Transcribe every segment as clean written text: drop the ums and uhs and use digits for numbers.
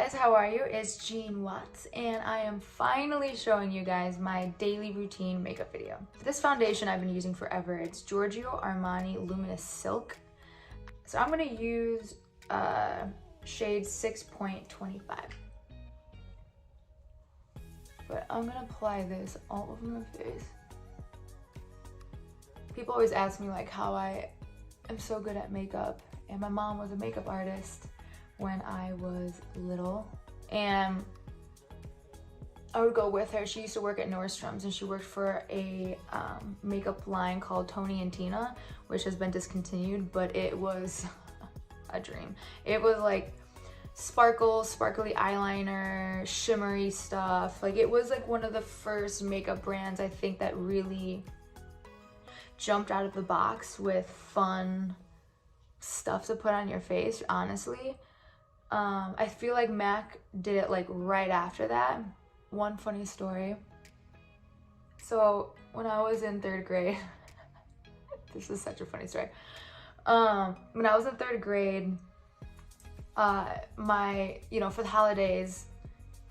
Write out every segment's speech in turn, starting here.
guys, how are you? It's Jean Watts and I am finally showing you guys my daily routine makeup video. This foundation I've been using forever. It's Giorgio Armani Luminous Silk. So I'm gonna use shade 6.25. But I'm gonna apply this all over my face. People always ask me like how I am so good at makeup, and my mom was a makeup artist when I was little, and I would go with her. She used to work at Nordstrom's and she worked for a makeup line called Tony and Tina, which has been discontinued, but it was a dream. It was like sparkly eyeliner, shimmery stuff. Like it was like one of the first makeup brands I think that really jumped out of the box with fun stuff to put on your face, honestly. I feel like MAC did it like right after that. One funny story. So when I was in 3rd grade, this is such a funny story. When I was in 3rd grade, for the holidays,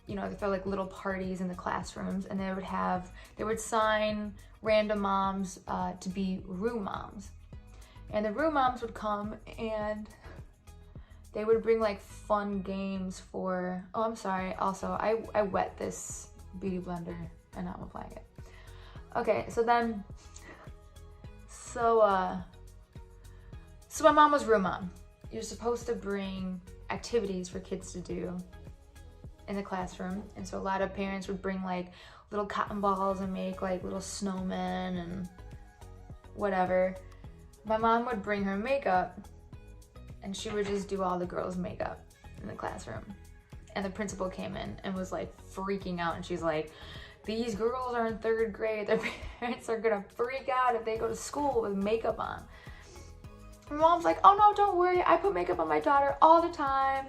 they throw like little parties in the classrooms, and they would sign random moms to be room moms. And the room moms would come and they would bring like fun games for, oh, I'm sorry. Also, I wet this beauty blender and now I'm applying it. Okay, so my mom was room mom. You're supposed to bring activities for kids to do in the classroom. And so a lot of parents would bring like little cotton balls and make like little snowmen and whatever. My mom would bring her makeup and she would just do all the girls' makeup in the classroom. And the principal came in and was like freaking out, and she's like, these girls are in 3rd grade. Their parents are gonna freak out if they go to school with makeup on. My mom's like, oh no, don't worry. I put makeup on my daughter all the time.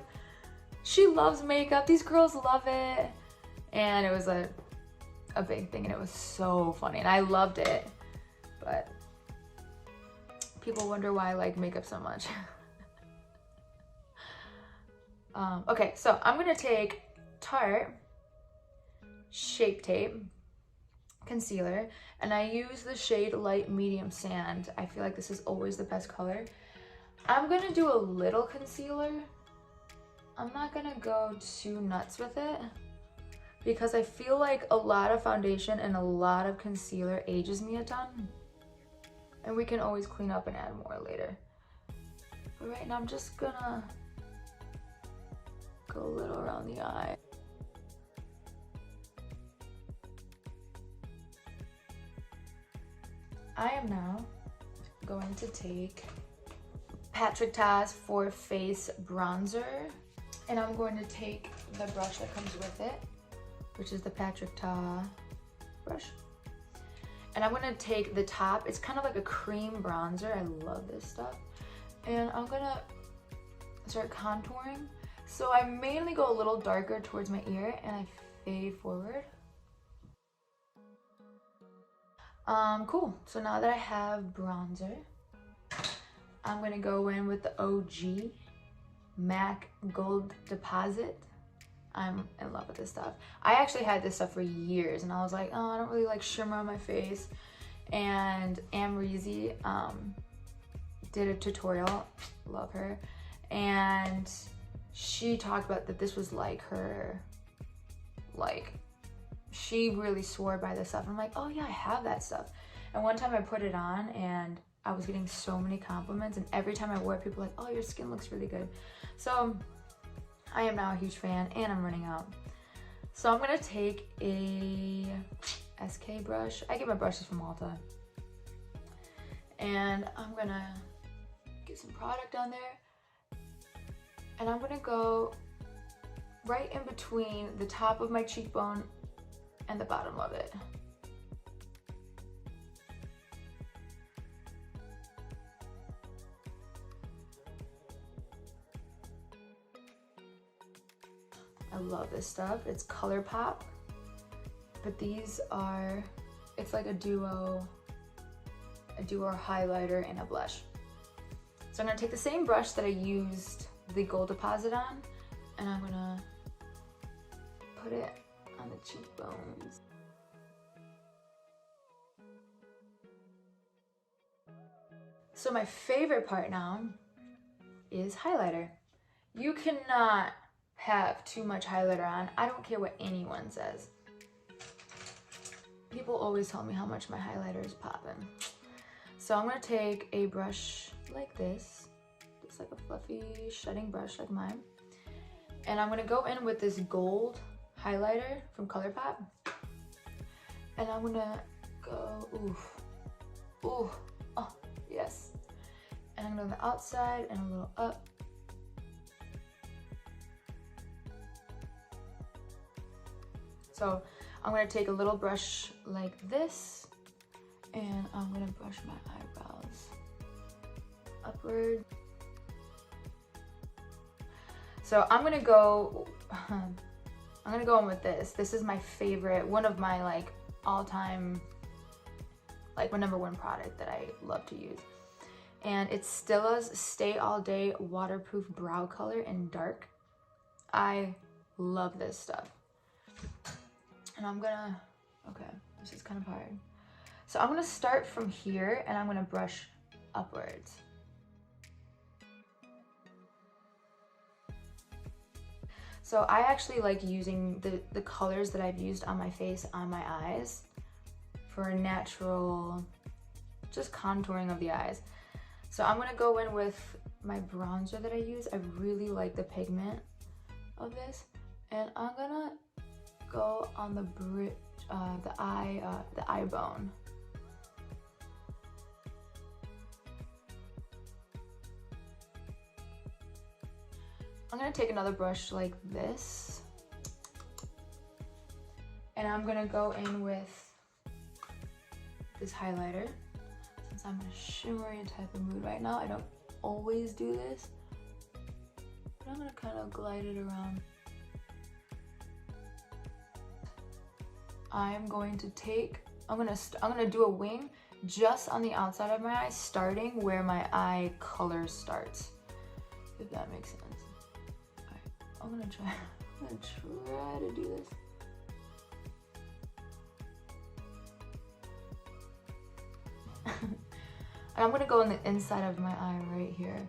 She loves makeup. These girls love it. And it was a big thing, and it was so funny, and I loved it. But people wonder why I like makeup so much. Okay, so I'm gonna take Tarte Shape Tape concealer, and I use the shade Light Medium Sand. I feel like this is always the best color. I'm gonna do a little concealer. I'm not gonna go too nuts with it because I feel like a lot of foundation and a lot of concealer ages me a ton, and we can always clean up and add more later. But right now I'm just gonna go a little around the eye. I am now going to take Patrick Ta's For Face Bronzer, and I'm going to take the brush that comes with it, which is the Patrick Ta brush. And I'm gonna take the top. It's kind of like a cream bronzer. I love this stuff. And I'm gonna start contouring. So I mainly go a little darker towards my ear and I fade forward. Cool. So now that I have bronzer, I'm gonna go in with the OG MAC Gold Deposit. I'm in love with this stuff. I actually had this stuff for years, and I was like, oh, I don't really like shimmer on my face. And Amrezy did a tutorial, love her, and she talked about that this was like her, like, she really swore by this stuff. I'm like, oh yeah, I have that stuff. And one time I put it on and I was getting so many compliments, and every time I wore it, people were like, oh, your skin looks really good. So I am now a huge fan, and I'm running out. So I'm gonna take a SK brush. I get my brushes from Ulta. And I'm gonna get some product on there. And I'm gonna go right in between the top of my cheekbone and the bottom of it. I love this stuff. It's ColourPop, but these are, it's like a duo highlighter and a blush. So I'm gonna take the same brush that I used the gold deposit on, and I'm gonna put it on the cheekbones. So my favorite part now is highlighter. You cannot have too much highlighter on. I don't care what anyone says. People always tell me how much my highlighter is popping. So I'm gonna take a brush like this, just like a fluffy shedding brush like mine. And I'm gonna go in with this gold highlighter from ColourPop. And I'm gonna go, ooh, oh, yes. And I'm gonna go on the outside and a little up. So I'm gonna take a little brush like this and I'm gonna brush my eyebrows upward. So I'm gonna go in with this. This is my favorite, one of my like all-time, like my #1 product that I love to use. And it's Stilla's Stay All Day Waterproof Brow Color in Dark. I love this stuff. And I'm gonna, okay, this is kind of hard. So I'm gonna start from here and I'm gonna brush upwards. So I actually like using the colors that I've used on my face, on my eyes, for a natural, just contouring of the eyes. So I'm gonna go in with my bronzer that I use. I really like the pigment of this. And I'm gonna go on the bridge, the eye bone. I'm gonna take another brush like this, and I'm gonna go in with this highlighter. Since I'm in a shimmery type of mood right now, I don't always do this, but I'm gonna kind of glide it around. I'm going to take, I'm gonna do a wing just on the outside of my eye, starting where my eye color starts, if that makes sense. All right, I'm gonna try to do this. And I'm gonna go on the inside of my eye right here,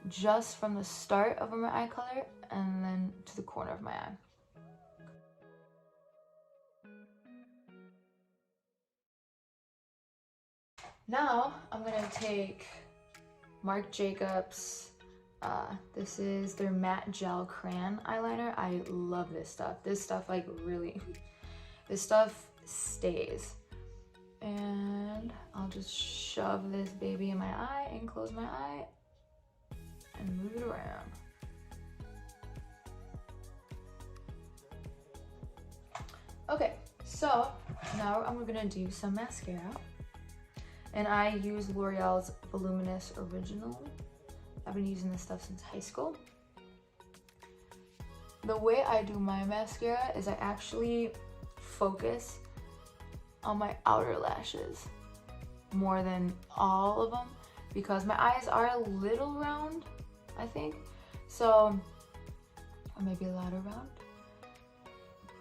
just from the start of my eye color and then to the corner of my eye. Now I'm gonna take Marc Jacobs, this is their matte gel crayon eyeliner. I love this stuff. This stuff like really, this stuff stays. And I'll just shove this baby in my eye and close my eye and move it around. Okay, so now I'm gonna do some mascara. And I use L'Oreal's Voluminous Original. I've been using this stuff since high school. The way I do my mascara is I actually focus on my outer lashes more than all of them because my eyes are a little round, I think. So, or maybe a lot around.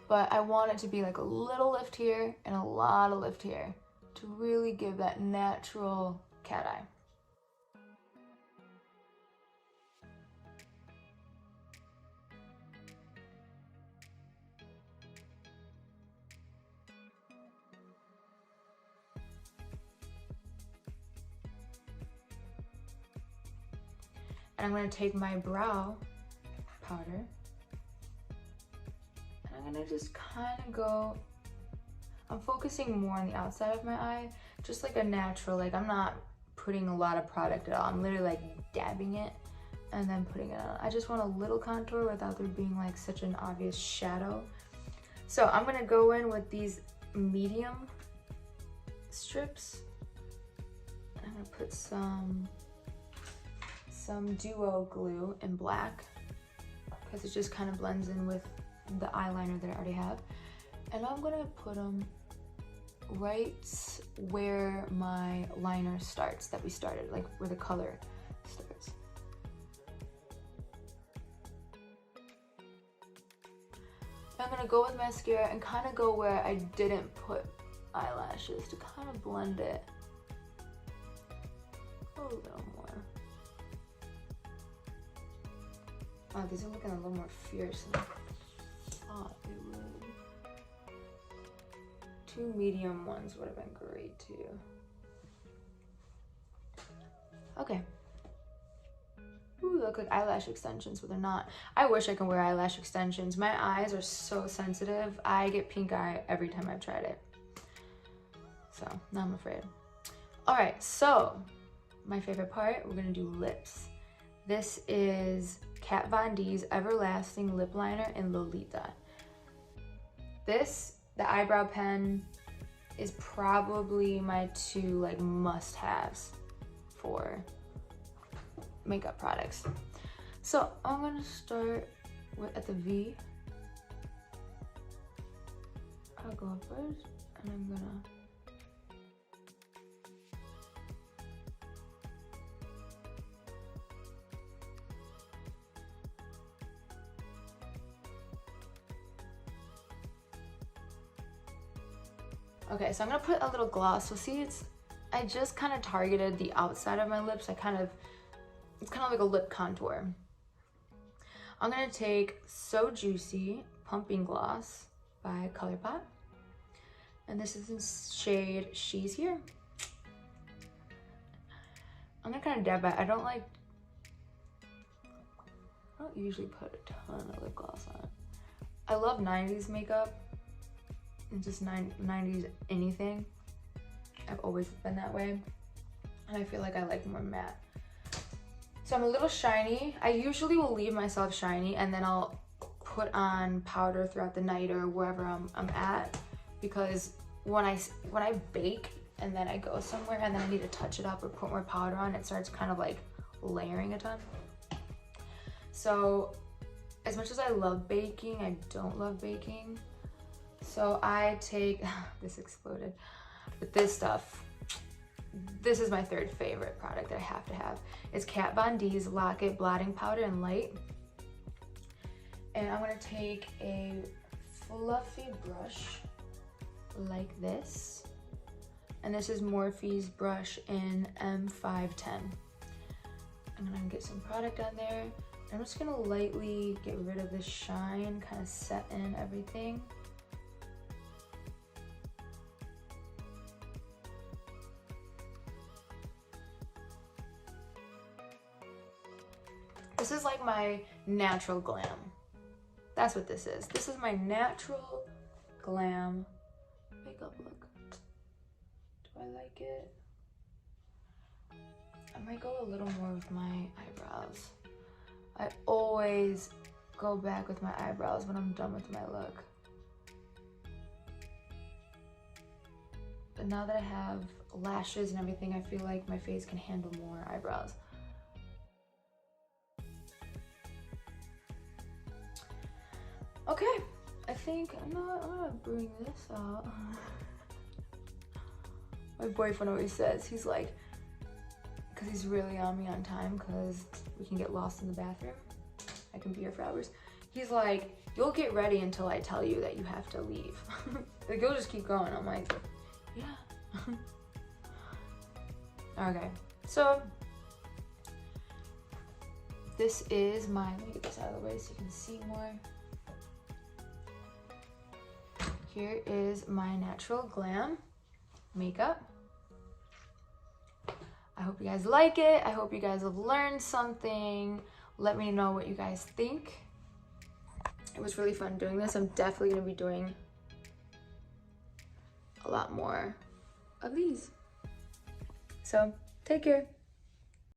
But I want it to be like a little lift here and a lot of lift here to really give that natural cat eye. And I'm gonna take my brow powder and I'm gonna just kind of go, I'm focusing more on the outside of my eye, just like a natural, like I'm not putting a lot of product at all. I'm literally like dabbing it and then putting it on. I just want a little contour without there being like such an obvious shadow. So I'm gonna go in with these medium strips. I'm gonna put some duo glue in black because it just kind of blends in with the eyeliner that I already have. And I'm gonna put them right where my liner starts, that we started, like where the color starts. I'm gonna go with mascara and kind of go where I didn't put eyelashes to kind of blend it a little more. Wow, these are looking a little more fierce than I thought they would. 2 medium ones would have been great too. Okay. Ooh, they look like eyelash extensions, but they're not. I wish I could wear eyelash extensions. My eyes are so sensitive. I get pink eye every time I've tried it. So now I'm afraid. All right, so my favorite part, we're gonna do lips. This is Kat Von D's Everlasting Lip Liner in Lolita. This, the eyebrow pen, is probably my 2 like must-haves for makeup products. So I'm gonna start at the V. I'll go up first, and I'm gonna okay, so I'm gonna put a little gloss. So see, I just kind of targeted the outside of my lips. It's kind of like a lip contour. I'm gonna take So Juicy Pumping Gloss by ColourPop. And this is in shade She's Here. I'm gonna kind of dab it. I don't usually put a ton of lip gloss on. I love 90s makeup. And just 90s anything. I've always been that way. And I feel like I like more matte. So I'm a little shiny. I usually will leave myself shiny and then I'll put on powder throughout the night or wherever I'm at. Because when I bake and then I go somewhere and then I need to touch it up or put more powder on, it starts kind of like layering a ton. So as much as I love baking, I don't love baking. So I take, this exploded, but this stuff, this is my 3rd favorite product that I have to have. It's Kat Von D's Lock It Blotting Powder in Light. And I'm gonna take a fluffy brush like this. And this is Morphe's brush in M510. I'm gonna get some product on there. I'm just gonna lightly get rid of this shine, kind of set in everything. This is like my natural glam. That's what this is. This is my natural glam makeup look. Do I like it? I might go a little more with my eyebrows. I always go back with my eyebrows when I'm done with my look. But now that I have lashes and everything, I feel like my face can handle more eyebrows. Okay, I think I'm gonna bring this out. My boyfriend always says, he's like, because he's really on me on time because we can get lost in the bathroom. I can be here for hours. He's like, you'll get ready until I tell you that you have to leave. Like, you'll just keep going. I'm like, yeah. Okay, so this is my, let me get this out of the way so you can see more. Here is my natural glam makeup. I hope you guys like it. I hope you guys have learned something. Let me know what you guys think. It was really fun doing this. I'm definitely gonna be doing a lot more of these. So take care.